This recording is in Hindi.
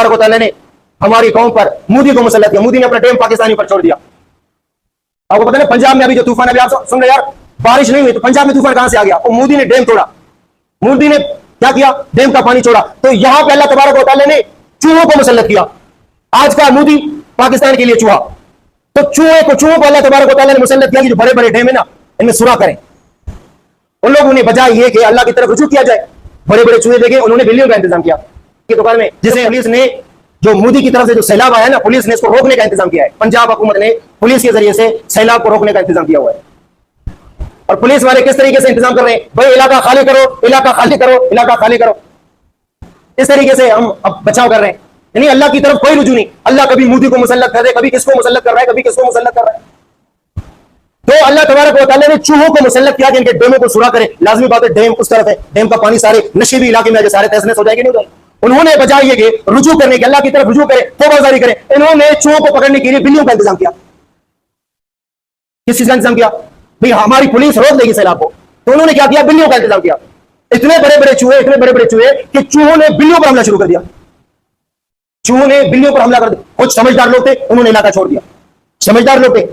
तबारक व तआला ने हमारी कौम पर मोदी को मुसल्लत किया। मोदी ने अपना डैम पाकिस्तानी पर छोड़ दिया। आपको पता है पंजाब में अभी जो तूफान, अभी आप सुन रहे यार, बारिश नहीं हुई तो पंजाब में तूफान कहां से आ गया? और मोदी ने डैम तोड़ा। मोदी ने क्या किया? डैम का पानी छोड़ा। तो यहां पे अल्लाह तबारक व तआला ने चूहों को मुसल्लत किया। आज का मोदी पाकिस्तान के लिए चूहा, तो चूहों को अल्लाह तबारक व तआला ने मुसल्लत किया कि जो बड़े बड़े डैम है ना, इनमें सुरा करें। उन लोगों ने बजाय ये कि अल्लाह की तरफ रुजू किया जाए, बड़े बड़े चूहे देखे, उन्होंने बिल्लियों का इंतजाम किया की दुकान में, जिसे पुलिस ने, जो मोदी की तरफ से जो सैलाब आया ना, पुलिस ने इसको रोकने का इंतजाम किया है। पंजाब हुकूमत ने पुलिस के जरिए से सैलाब को रोकने का इंतजाम किया हुआ है। और पुलिस वाले किस तरीके से इंतजाम कर रहे हैं? भाई इलाका खाली करो, इलाका खाली करो, इलाका खाली करो। इस तरीके से हम अब बचाव कर रहे हैं। यानी अल्लाह की तरफ कोई रुजू नहीं। अल्लाह कभी मोदी को मुसल्लत कर रहे, कभी किसको मुसल्लत कर रहा है, कभी किसको मुसल्लत कर रहा है। तो अल्लाह तबारक व तआला ने चूहों को मुसल्लत किया कि इनके डैमों को सुरा करे। लाजमी बात है, डैम उस तरफ है, डैम का पानी सारे नशीबी इलाके में सारे तहस-नहस हो जाएंगे, नहीं हो जाएंगे। उन्होंने बजाय ये कि रुजू करने के, अल्लाह की तरफ रुजू करे, तौबाजारी करे, इन्होंने चूहों को पकड़ने के लिए बिल्लियों का इंतजाम किया। किस चीज का इंतजाम किया? भाई हमारी पुलिस रोक देगी सैलाब को, तो उन्होंने क्या किया? बिल्लियों का इंतजाम किया। इतने बड़े बड़े चूहे कि चूहों ने बिल्लियों पर हमला शुरू कर दिया। चूहों ने बिल्लियों पर हमला कर दिया। कुछ समझदार लोग थे, उन्होंने इलाका छोड़ दिया। समझदार लोग थे।